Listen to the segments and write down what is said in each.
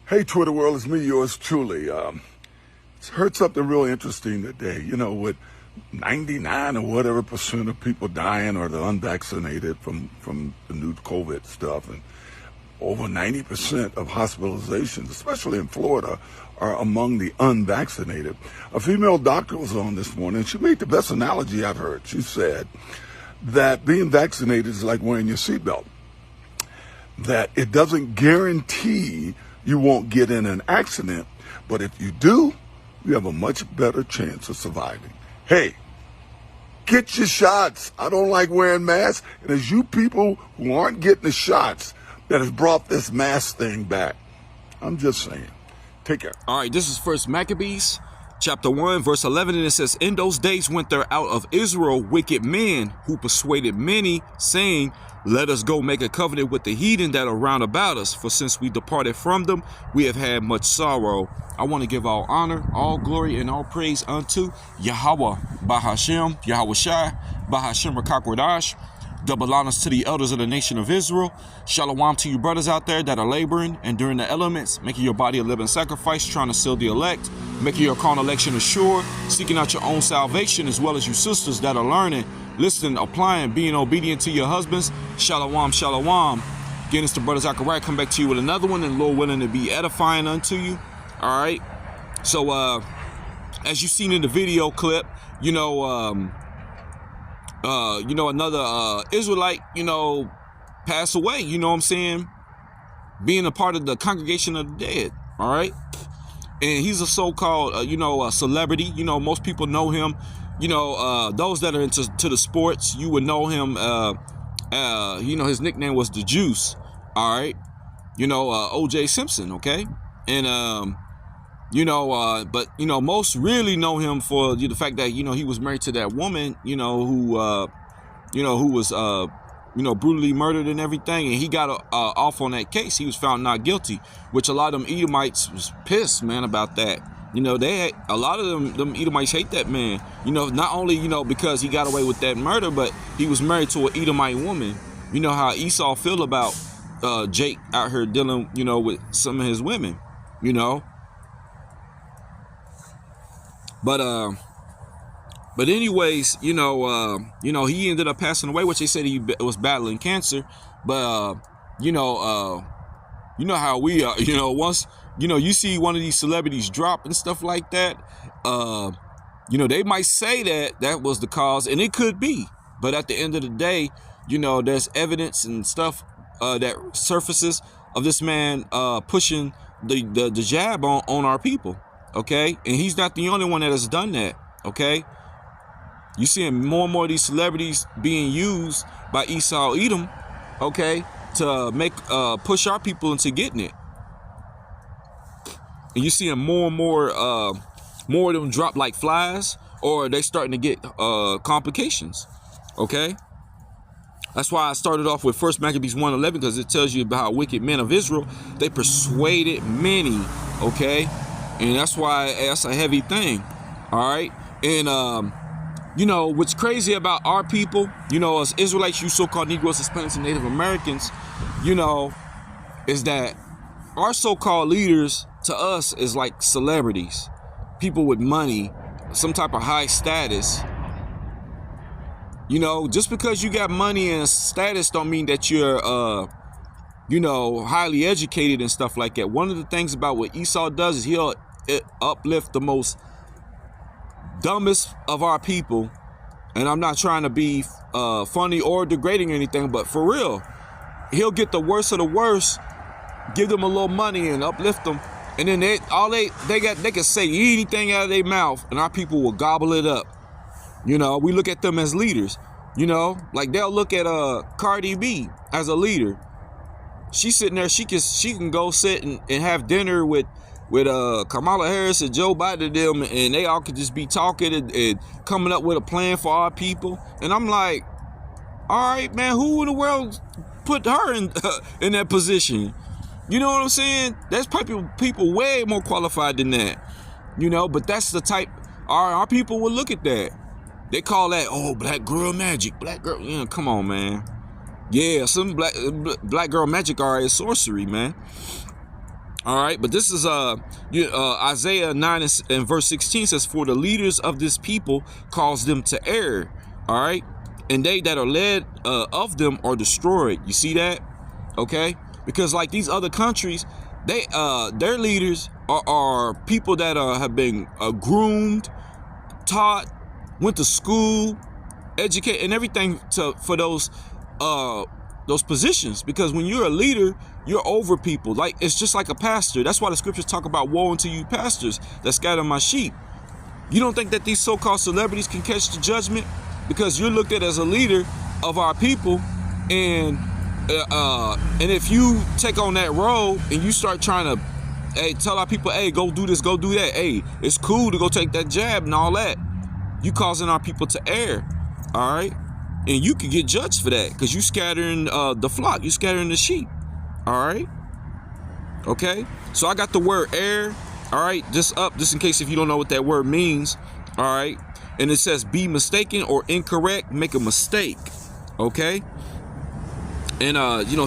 Hey, Twitter world, it's me, yours truly. Heard something real interesting today. You know, with 99 or whatever percent of people dying or the unvaccinated from the new COVID stuff, and over 90% of hospitalizations, especially in Florida, are among the unvaccinated. A female doctor was on this morning. She made the best analogy I've heard. She said that being vaccinated is like wearing your seatbelt, that it doesn't guarantee you won't get in an accident, but if you do, you have a much better chance of surviving. Hey, get your shots. I don't like wearing masks. And it's you people who aren't getting the shots that has brought this mask thing back. I'm just saying. Take care. All right, this is First Maccabees, chapter 1, verse 11, and it says, "In those days went there out of Israel wicked men who persuaded many, saying, Let us go make a covenant with the heathen that are round about us, for since we departed from them, we have had much sorrow." I want to give all honor, all glory, and all praise unto Yahweh, Bahashem, Yahweh Shai, Bahashem Rakakwadash. Double honors to the elders of the nation of Israel. Shalom to you brothers out there that are laboring and during the elements, making your body a living sacrifice, trying to seal the elect, making your carnal election assured, seeking out your own salvation, as well as you sisters that are learning, listening, applying, being obedient to your husbands. Shalom, shalom. Again, it's the brother Zachariah. Come back to you with another one, and Lord willing to be edifying unto you. All right. So, as you've seen in the video clip, another Israelite, passed away, you know what I'm saying? Being a part of the congregation of the dead, all right? And he's a so-called, a celebrity. Most people know him. Those that are into the sports, you would know him. His nickname was the Juice, all right? O.J. Simpson, okay? And, most really know him for the fact that, he was married to that woman, who was, brutally murdered and everything. And he got off on that case. He was found not guilty, which a lot of them Edomites was pissed, man, about that. A lot of them Edomites hate that man, not only, because he got away with that murder, but he was married to an Edomite woman. You know how Esau feel about Jake out here dealing, with some of his women, But anyways, he ended up passing away, which they said he was battling cancer. But, you know how we are, once, you see one of these celebrities drop and stuff like that, they might say that was the cause, and it could be. But at the end of the day, there's evidence and stuff that surfaces of this man pushing the jab on our people. Okay, and he's not the only one that has done that. Okay, you seeing more and more of these celebrities being used by Esau Edom, okay, to make push our people into getting it. And you seeing more and more of them drop like flies, or they starting to get complications. Okay, that's why I started off with First Maccabees 1:11, because it tells you about how wicked men of Israel, they persuaded many. Okay. And that's why that's a heavy thing, all right? And, what's crazy about our people, as Israelites, you so-called Negroes, Hispanics, and Native Americans, is that our so-called leaders to us is like celebrities, people with money, some type of high status. Just because you got money and status don't mean that you're, highly educated and stuff like that. One of the things about what Esau does is he'll uplift the most dumbest of our people. And I'm not trying to be funny or degrading or anything, but for real, he'll get the worst of the worst, give them a little money and uplift them, and then they can say anything out of their mouth, and our people will gobble it up. We look at them as leaders. Like they'll look at Cardi B as a leader. She's sitting there, she can go sit and have dinner with Kamala Harris and Joe Biden and them, and they all could just be talking and coming up with a plan for our people. And I'm like, all right, man, who in the world put her in that position? You know what I'm saying? There's people way more qualified than that. But that's the type our people will look at that. They call that, black girl magic. Black girl, come on, man. Yeah, some black girl magic are sorcery, man. All right, but this is Isaiah 9 and verse 16 says, "For the leaders of this people cause them to err." All right, and they that are led of them are destroyed. You see that? Okay, because like these other countries, they their leaders are people that have been groomed, taught, went to school, educated, and everything for those positions. Because when you're a leader, you're over people. Like, it's just like a pastor. That's why the scriptures talk about woe unto you pastors that scatter my sheep. You don't think that these so-called celebrities can catch the judgment because you're looked at as a leader of our people, and if you take on that role and you start trying to tell our people, hey, go do this, go do that, hey, it's cool to go take that jab and all that, you causing our people to err. All right, and you can get judged for that because you scattering the flock, you scattering the sheep. All right, okay, so I got the word err. All right, just in case if you don't know what that word means. All right, and it says be mistaken or incorrect, make a mistake. Okay, and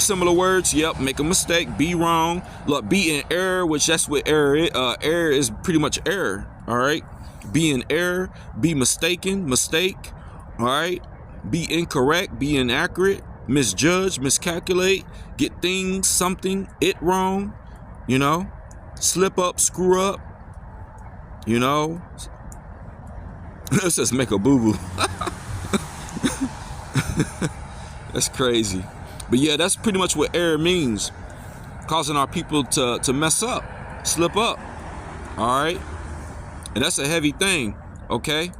similar words. Yep, make a mistake, be wrong. Look, be in error, which that's what error is. Error is pretty much error. All right, be in error, be mistaken, mistake. All right, be incorrect, be inaccurate, misjudge, miscalculate, get things, something, it wrong. Slip up, screw up. It says make a boo-boo. That's crazy. But yeah, that's pretty much what error means. Causing our people to mess up, slip up. All right. And that's a heavy thing. Okay.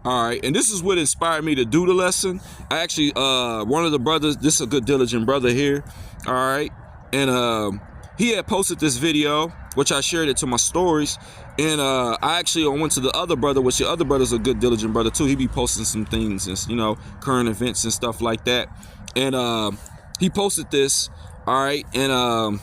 All right. And this is what inspired me to do the lesson. I actually, one of the brothers, this is a good diligent brother here. All right. And he had posted this video, which I shared it to my stories. And I actually went to the other brother, which the other brother's a good diligent brother too. He be posting some things and, current events and stuff like that. And he posted this. All right. And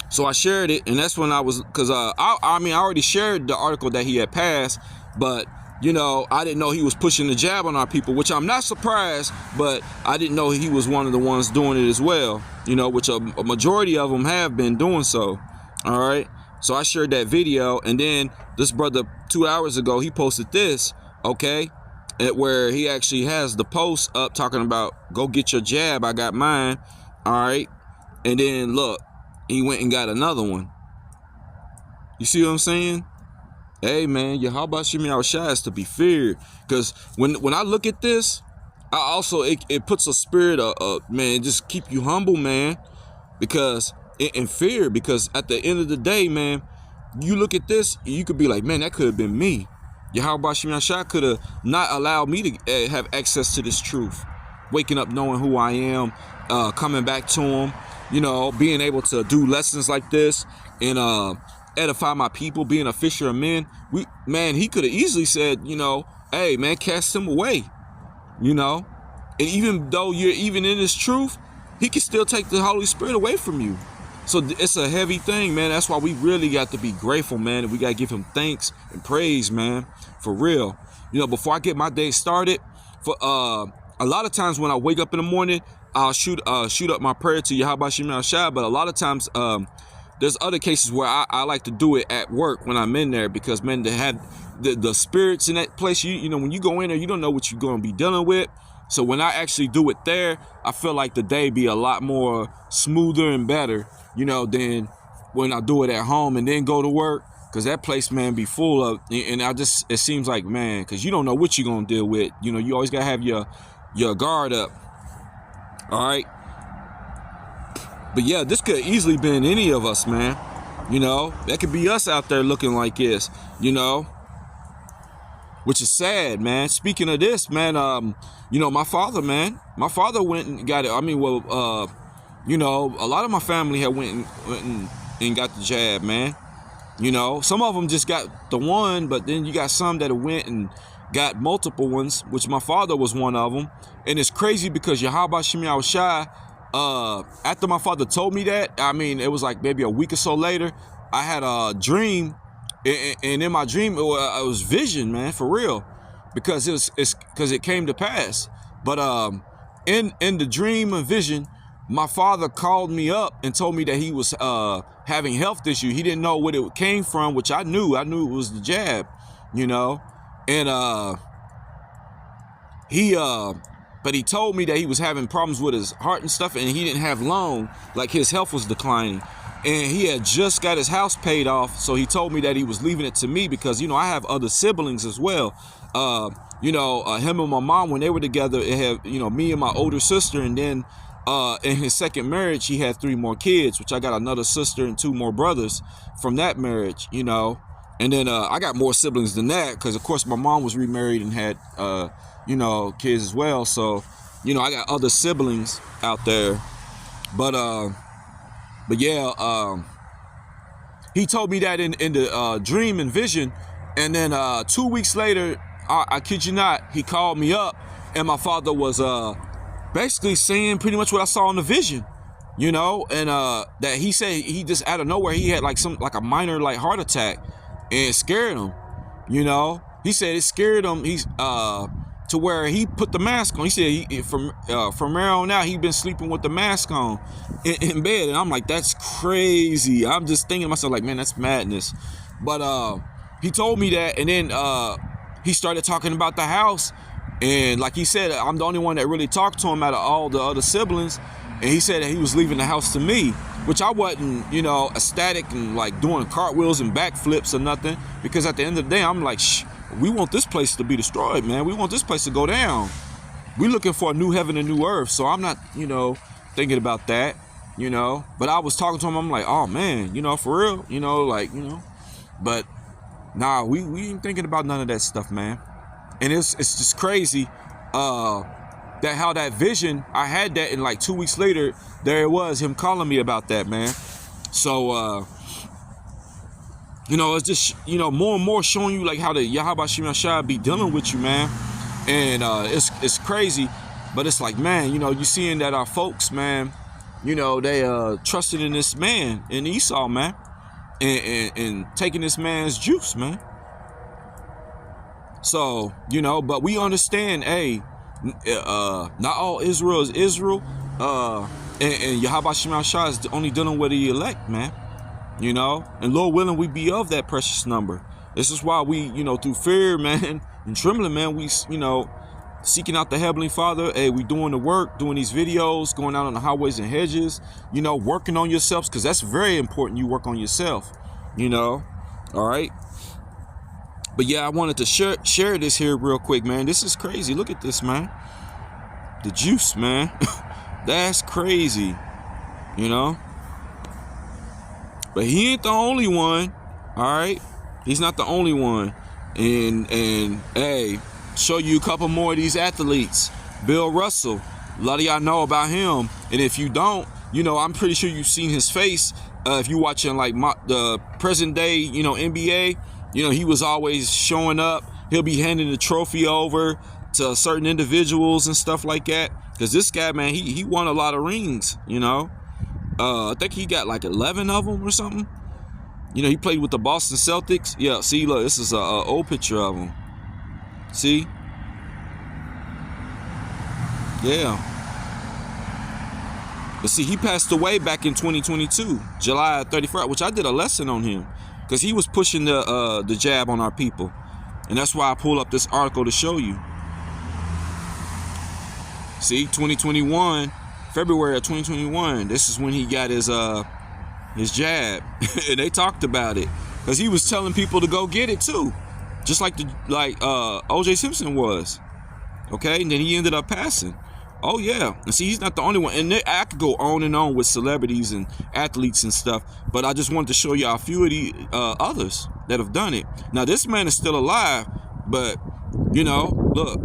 so I shared it. And that's when I was, because I already shared the article that he had passed. But, I didn't know he was pushing the jab on our people, which I'm not surprised. But I didn't know he was one of the ones doing it as well, which a majority of them have been doing so. All right. So I shared that video. And then this brother 2 hours ago, he posted this. Okay. Where he actually has the post up talking about go get your jab. I got mine. All right. And then look, he went and got another one. You see what I'm saying? Hey man, Yahweh Shemi Yahushua is to be feared. Because when I look at this, I also it puts a spirit of man, just keep you humble, man. Because in fear, because at the end of the day, man, you look at this, you could be like, man, that could have been me. Yahweh Shemi Yahushua could have not allowed me to have access to this truth. Waking up knowing who I am, coming back to him, being able to do lessons like this and edify my people, being a fisher of men. He could have easily said, hey man, cast him away. And even though you're even in this truth, he can still take the Holy Spirit away from you. So it's a heavy thing, man. That's why we really got to be grateful, man. And we got to give him thanks and praise, man, for real. Before I get my day started, for a lot of times when I wake up in the morning, I'll shoot up my prayer to Yahweh Shemi Yahushua. But a lot of times, there's other cases where I like to do it at work when I'm in there, because man, they had the spirits in that place. When you go in there, you don't know what you're going to be dealing with. So when I actually do it there, I feel like the day be a lot more smoother and better, than when I do it at home and then go to work. Because that place, man, be full of, and it seems like, man, because you don't know what you're going to deal with. You always got to have your guard up. All right. But yeah, this could easily been any of us, man. That could be us out there looking like this, which is sad, man. Speaking of this, man, my father went and got it. A lot of my family had went and got the jab, man. Some of them just got the one, but then you got some that went and got multiple ones, which my father was one of them. And it's crazy because Yahweh Shemi Yahushua, after my father told me that, it was like maybe a week or so later, I had a dream, and in my dream it was vision, man, for real, because it came to pass. But in the dream and vision, my father called me up and told me that he was having health issue. He didn't know what it came from, which I knew it was the jab, you know. And but he told me that he was having problems with his heart and stuff, and he didn't have long, like his health was declining. And he had just got his house paid off, so he told me that he was leaving it to me because, you know, I have other siblings as well. You know, him and my mom, when they were together, it had, you know, me and my older sister, and then in his second marriage, he had 3 more kids, which I got another sister and 2 more brothers from that marriage, you know. And then I got more siblings than that because, of course, my mom was remarried and had, you know, kids as well. So, you know, I got other siblings out there. But yeah, he told me that in the dream and vision. And then 2 weeks later, I kid you not, he called me up, and my father was basically saying pretty much what I saw in the vision, you know, and that he said he just out of nowhere, he had like a minor like heart attack, and it scared him, you know. He said it scared him. He's to where he put the mask on. He said from there on out, he'd been sleeping with the mask on in bed. And I'm like, that's crazy. I'm just thinking to myself, like, man, that's madness. But he told me that, and then he started talking about the house. And like he said, I'm the only one that really talked to him out of all the other siblings. And he said that he was leaving the house to me, which I wasn't, you know, ecstatic and like doing cartwheels and backflips or nothing. Because at the end of the day, I'm like, shh. We want this place to be destroyed, man. We want this place to go down. We're looking for a new heaven and new earth. So I'm not, you know, thinking about that, you know. But I was talking to him. I'm like, oh, man, you know, for real, you know, like, you know. But, nah, we ain't thinking about none of that stuff, man. And it's just crazy that how that vision, I had that, and like 2 weeks later, there it was, him calling me about that, man. So, you know, it's just, you know, more and more showing you like how the Yahweh Shem Shah be dealing with you, man. And it's crazy, but it's like, man, you know, you seeing that our folks, man, you know, they trusted in this man, in Esau, man, and taking this man's juice, man. So, you know, but we understand, hey, not all Israel is Israel, and Yahweh Shem Shah is only dealing with the elect, man. You know, and Lord willing, we be of that precious number. This is why we, you know, through fear, man, and trembling, man, we, you know, seeking out the Heavenly Father. Hey, we doing the work, doing these videos, going out on the highways and hedges, you know, working on yourselves, because that's very important. You work on yourself, you know, all right. But yeah, I wanted to share this here real quick, man. This is crazy. Look at this, man. The juice, man. That's crazy, you know. But he ain't the only one, all right? He's not the only one. And hey, show you a couple more of these athletes. Bill Russell, a lot of y'all know about him. And if you don't, you know, I'm pretty sure you've seen his face. If you're watching like the present day, you know, NBA, you know, he was always showing up. He'll be handing the trophy over to certain individuals and stuff like that. Because this guy, man, he won a lot of rings, you know. I think he got like 11 of them or something. You know, he played with the Boston Celtics. Yeah, see, look, this is an old picture of him. See? Yeah. But see, he passed away back in 2022, July 31st, which I did a lesson on him. Because he was pushing the jab on our people. And that's why I pulled up this article to show you. See, 2021... February of 2021, this is when he got his jab. And they talked about it because he was telling people to go get it too, just like OJ Simpson was. Okay, and then he ended up passing. Oh yeah, and see, he's not the only one. And I could go on and on with celebrities and athletes and stuff, but I just wanted to show y'all a few of the others that have done it. Now this man is still alive, but you know, look.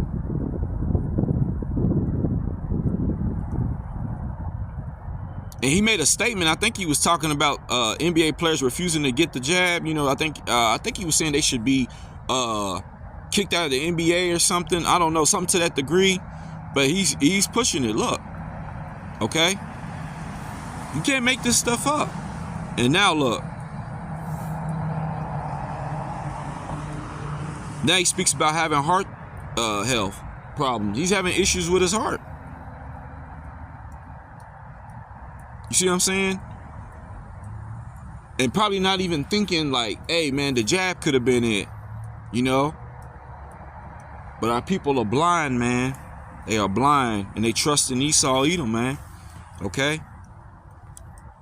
And he made a statement. I think he was talking about NBA players refusing to get the jab. You know, I think he was saying they should be kicked out of the NBA or something. I don't know, something to that degree. But he's pushing it. Look, okay, you can't make this stuff up. And now look, now he speaks about having heart health problems. He's having issues with his heart. You see what I'm saying? And probably not even thinking like, hey man, the jab could have been it, you know? But our people are blind, man. They are blind, and they trust in Esau, Edom, man. Okay?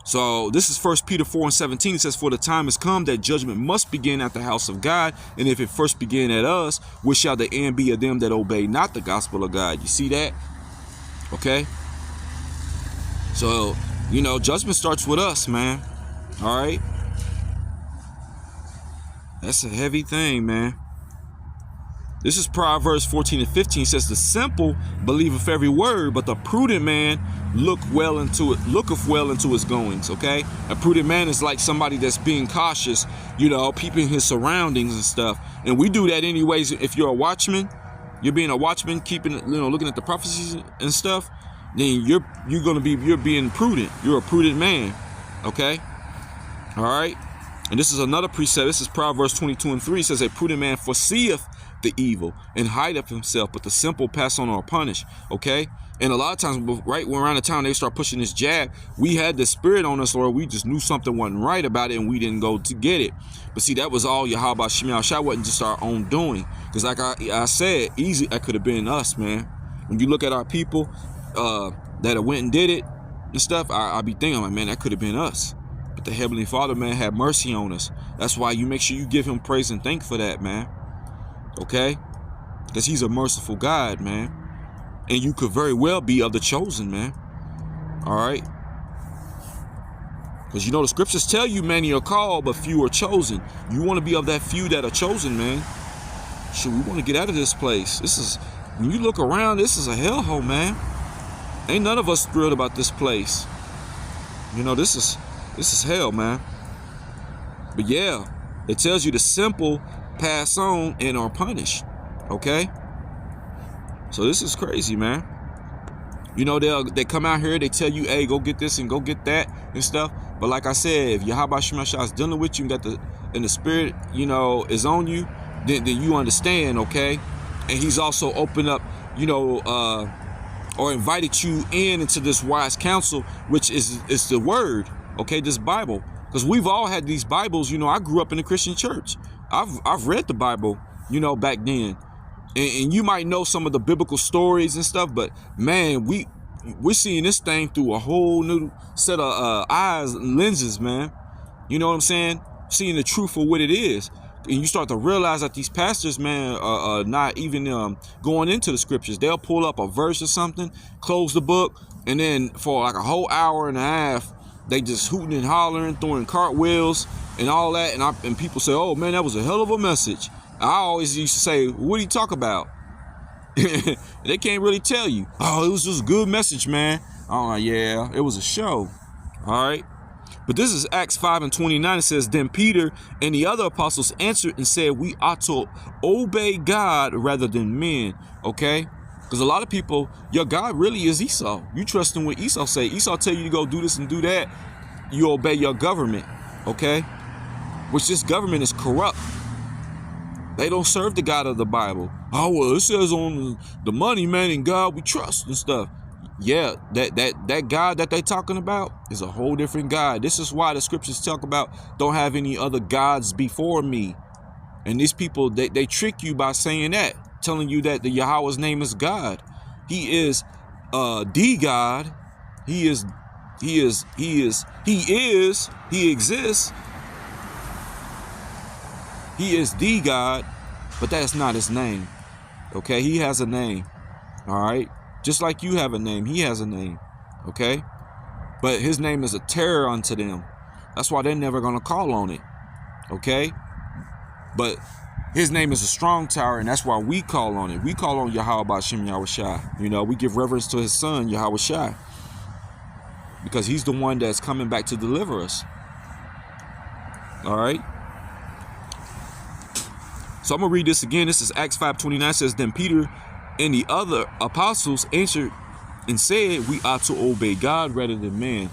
So this is 1 Peter 4:17. It says, for the time has come that judgment must begin at the house of God. And if it first begin at us, which shall the end be of them that obey not the gospel of God? You see that? Okay? So, you know, judgment starts with us, man. All right? That's a heavy thing, man. This is Proverbs 14:15. It says, the simple believeth every word, but the prudent man looketh well into his goings. Okay? A prudent man is like somebody that's being cautious, you know, peeping his surroundings and stuff. And we do that anyways. If you're a watchman, you're being a watchman, keeping, you know, looking at the prophecies and stuff, then you're being prudent. You're a prudent man. Okay? All right? And this is another precept. This is Proverbs 22:3. It says, a prudent man foreseeth the evil and hideth himself, but the simple pass on or punish. Okay? And a lot of times, right when around the time they start pushing this jab, we had the spirit on us, or we just knew something wasn't right about it and we didn't go to get it. But see, that was all Yahweh Shem Yahushua. Wasn't just our own doing. Because like I said, easy, that could have been us, man. When you look at our people that went and did it and stuff, I be thinking like, man, that could have been us. But the Heavenly Father, man, had mercy on us. That's why you make sure you give him praise and thank for that, man. Okay? Because he's a merciful God, man. And you could very well be of the chosen, man. All right? Because you know the scriptures tell you many are called, but few are chosen. You want to be of that few that are chosen, man. Shit, we want to get out of this place. This is, when you look around, this is a hellhole, man. Ain't none of us thrilled about this place. You know, this is hell, man. But yeah, it tells you the simple pass on and are punished. Okay? So this is crazy, man. You know, they come out here, they tell you, hey, go get this and go get that and stuff. But like I said, if Yahweh Shem Yahushua is dealing with you, and the spirit, you know, is on you, then you understand, okay? And he's also opened up, you know, or invited you into this wise counsel, which is the word, okay, this Bible. Because we've all had these Bibles. You know, I grew up in a Christian church. I've read the Bible, you know, back then. And you might know some of the biblical stories and stuff, but man, we're seeing this thing through a whole new set of eyes and lenses, man. You know what I'm saying? Seeing the truth for what it is. And you start to realize that these pastors, man, are not even going into the scriptures. They'll pull up a verse or something, close the book, and then for like a whole hour and a half, they just hooting and hollering, throwing cartwheels and all that. And people say, oh man, that was a hell of a message. I always used to say, what do you talk about? They can't really tell you. Oh, it was just a good message, man. Oh yeah, it was a show. All right. But this is Acts 5:29. It says, then Peter and the other apostles answered and said, we ought to obey God rather than men. Okay? Because a lot of people, your God really is Esau. You trust in what Esau say. Esau tell you to go do this and do that. You obey your government. Okay? Which this government is corrupt. They don't serve the God of the Bible. Oh, well, it says on the money, man, in God we trust and stuff. Yeah, that God that they talking about is a whole different God. This is why the scriptures talk about don't have any other gods before me. And these people, they trick you by saying that, telling you that the Yahweh's name is God. He is the God. He exists. He is the God, but that's not his name. Okay, he has a name. All right, just like you have a name, he has a name. Okay, but his name is a terror unto them. That's why they're never gonna call on it. Okay, but his name is a strong tower, and that's why we call on it. We call on Yahweh Shem Yahushua. You know, we give reverence to his son Yahushua, because he's the one that's coming back to deliver us. All right. So I'm going to read this again. This is Acts 5:29. It says, then Peter and the other apostles answered and said, we ought to obey God rather than man.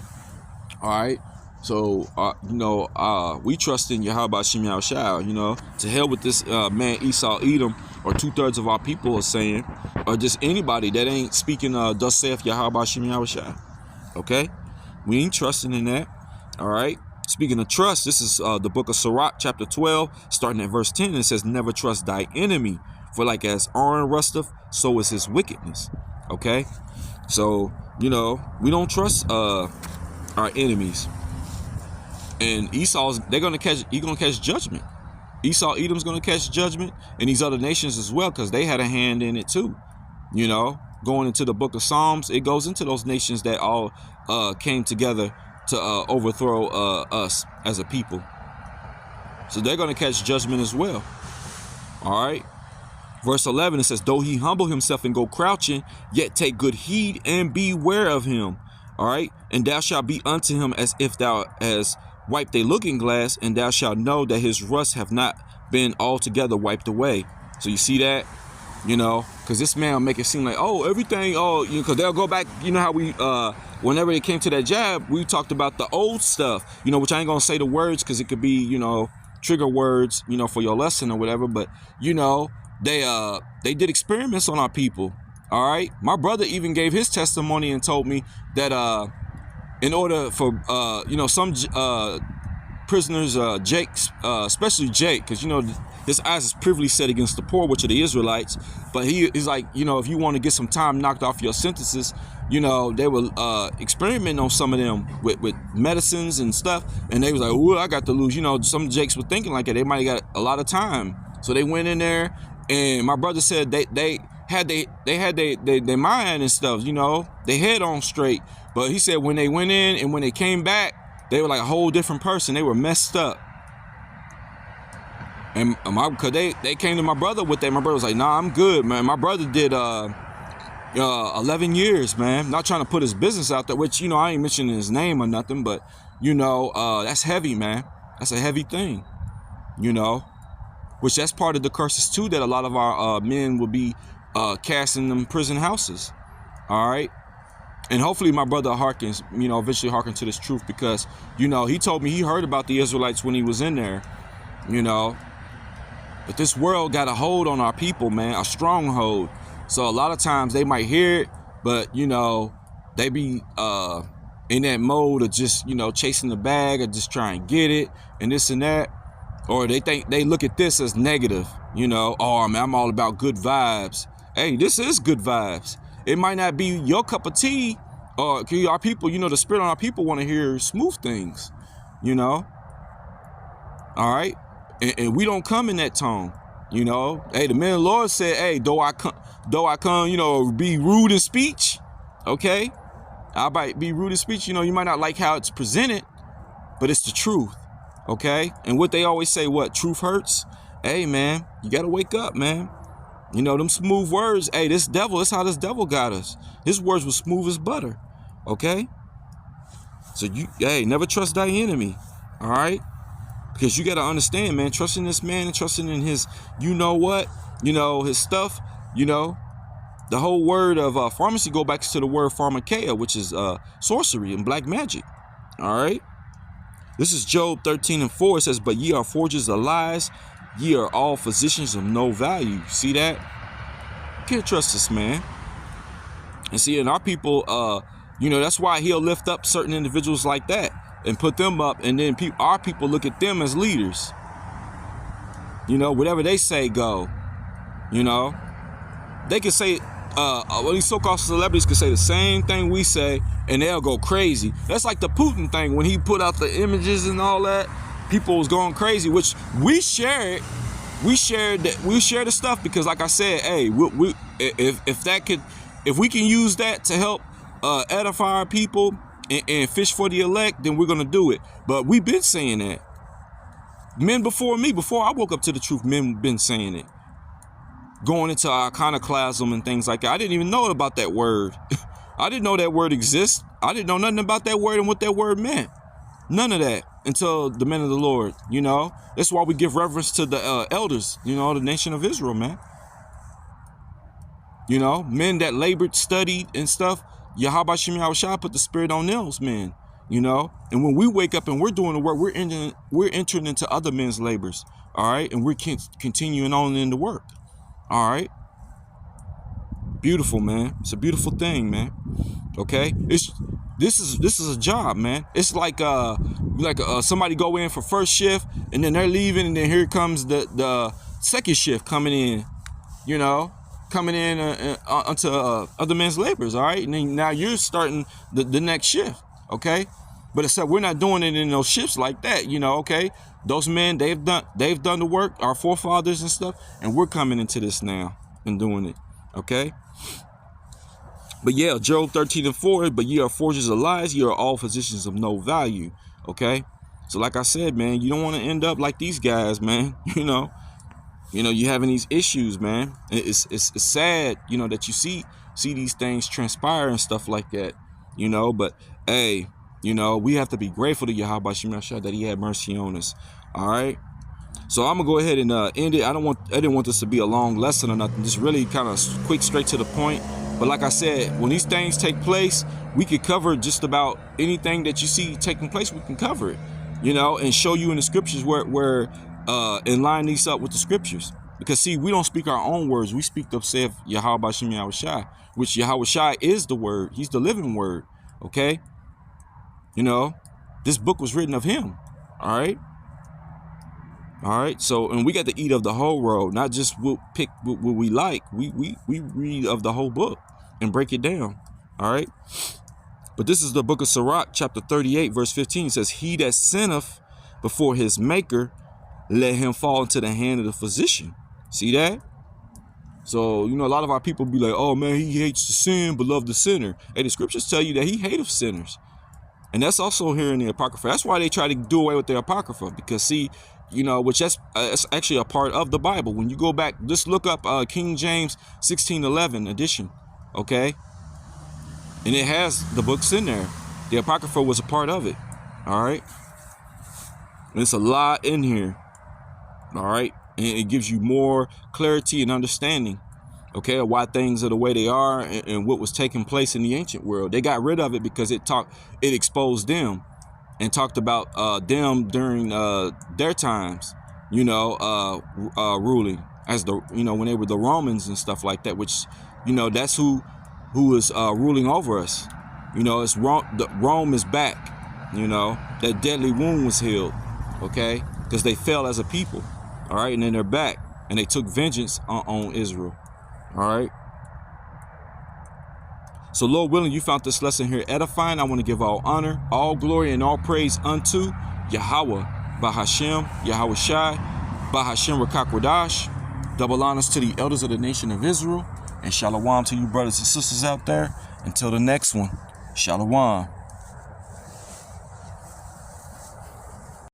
All right. So, you know, we trust in Yahweh Shem Yahushua, you know, to hell with this man Esau Edom, or 2/3 of our people are saying, or just anybody that ain't speaking, thus saith Yahweh Shem Yahushua. Okay. We ain't trusting in that. All right. Speaking of trust, this is the book of Sirach, chapter 12, starting at verse 10. And it says, never trust thy enemy, for like as iron rusteth, so is his wickedness. Okay. So, we don't trust our enemies. And Esau's, he's gonna catch judgment. Esau, Edom's gonna catch judgment, and these other nations as well, because they had a hand in it too. Going into the book of Psalms, it goes into those nations that all came together to overthrow us as a people. So they're gonna catch judgment as well. All right. Verse 11, it says, though he humble himself and go crouching, yet take good heed and beware of him. All right. And thou shalt be unto him as if thou hast wiped a looking glass, and thou shalt know that his rust have not been altogether wiped away. So you see that, because this man will make it seem like, everything, because they'll go back, how we, whenever it came to that jab, we talked about the old stuff, which I ain't gonna say the words because it could be, trigger words, for your lesson or whatever. But, they did experiments on our people. All right. My brother even gave his testimony and told me that, in order for, some prisoners, Jake, especially Jake, because, his eyes is privily set against the poor, which are the Israelites. But he's like, if you want to get some time knocked off your sentences, they were experimenting on some of them with medicines and stuff. And they was like, I got to lose. Some Jakes were thinking like that. They might have got a lot of time. So they went in there, and my brother said they had their mind and stuff, they head on straight. But he said when they went in and when they came back, they were like a whole different person. They were messed up. And because they came to my brother with that. My brother was like, nah, I'm good, man. My brother did 11 years, man. Not trying to put his business out there, which, I ain't mentioning his name or nothing, but, that's heavy, man. That's a heavy thing, which that's part of the curses too, that a lot of our men will be cast in them prison houses. All right. And hopefully my brother hearkens, eventually hearken to this truth, because, he told me he heard about the Israelites when he was in there, but this world got a hold on our people, man, a stronghold. So a lot of times they might hear it, but, they be in that mode of just, chasing the bag or just try and get it and this and that. Or they look at this as negative, oh, man, I'm all about good vibes. Hey, this is good vibes. It might not be your cup of tea, or our people, the spirit on our people want to hear smooth things, All right. And we don't come in that tone, Hey, the man of the Lord said, hey, though I come, be rude in speech. Okay. I might be rude in speech. You might not like how it's presented, but it's the truth. Okay. And what they always say, what truth hurts. Hey, man, you got to wake up, man. Them smooth words. Hey, this how this devil got us. His words were smooth as butter. Okay. So never trust thy enemy. All right. Because you got to understand, man, trusting this man and trusting in his, his stuff, the whole word of pharmacy go back to the word pharmakeia, which is sorcery and black magic. All right. This is Job 13:4. It says, but ye are forgers of lies. Ye are all physicians of no value. See that? You can't trust this man. And see, in our people, that's why he'll lift up certain individuals like that and put them up. And then our people look at them as leaders. Whatever they say, go. They can say, these so-called celebrities can say the same thing we say, and they'll go crazy. That's like the Putin thing when he put out the images and all that. People was going crazy, which we share it. We share the stuff because, like I said, hey, if we can use that to help edify our people and fish for the elect, then we're gonna do it. But we've been saying that. Men before me, before I woke up to the truth, men been saying it. Going into iconoclasm and things like that. I didn't even know about that word. I didn't know that word exists. I didn't know nothing about that word and what that word meant. None of that until the men of the Lord, That's why we give reverence to the elders, the nation of Israel, man. Men that labored, studied, and stuff. Yahweh Shem Yahushua put the spirit on those men, And when we wake up and we're doing the work, we're entering into other men's labors, all right? And we're continuing on in the work, all right? Beautiful, man. It's a beautiful thing, man. Okay? This is a job, man. It's like somebody go in for first shift and then they're leaving, and then here comes the second shift coming in, you know, onto other men's labors. All right, and then now you're starting the next shift. Okay, but except we're not doing it in those shifts like that, you know. Okay, those men, they've done the work, our forefathers and stuff, and we're coming into this now and doing it. Okay. But yeah, Job 13:4, but ye are forgers of lies, ye are all physicians of no value. Okay. So like I said, man, you don't want to end up like these guys, man. You know, you having these issues, man. It's sad, you know, that you see these things transpire and stuff like that, you know. But hey, you know, we have to be grateful to Yahweh Shem Yahshua that he had mercy on us. All right. So I'm gonna go ahead and end it. I didn't want this to be a long lesson or nothing. Just really kind of quick, straight to the point. But like I said, when these things take place, we could cover just about anything that you see taking place. We can cover it, you know, and show you in the scriptures where and line these up with the scriptures. Because see, we don't speak our own words. We speak the saith Yahweh Shem Yahushai, which Yahushai is the word. He's the living word. Okay, you know, this book was written of him. All right. All right, so, and we got to eat of the whole road, not just we'll pick what we like. We read of the whole book and break it down. All right, but this is the book of Sirach, chapter 38, verse 15. It says, he that sinneth before his maker, let him fall into the hand of the physician. See that? So, you know, a lot of our people be like, oh man, he hates the sin but love the sinner. Hey, the scriptures tell you that he hateth sinners. And that's also here in the Apocrypha. That's why they try to do away with the Apocrypha, because see, you know, which that's actually a part of the Bible. When you go back, just look up King James 1611 edition, okay? And it has the books in there. The Apocrypha was a part of it, all right? And it's a lot in here, all right? And it gives you more clarity and understanding, okay, of why things are the way they are and what was taking place in the ancient world. They got rid of it because it exposed them. And talked about them during their times, you know, ruling as when they were the Romans and stuff like that, which, you know, that's who is ruling over us. You know, it's Rome is back. You know, that deadly wound was healed, okay, because they fell as a people. All right, and then they're back and they took vengeance on Israel. All right. So Lord willing, you found this lesson here edifying. I want to give all honor, all glory, and all praise unto Yahweh, Bahashem, Yahweh Shai, Bahashem Rakakwadash. Double honors to the elders of the nation of Israel. And shalom to you brothers and sisters out there. Until the next one, shalom.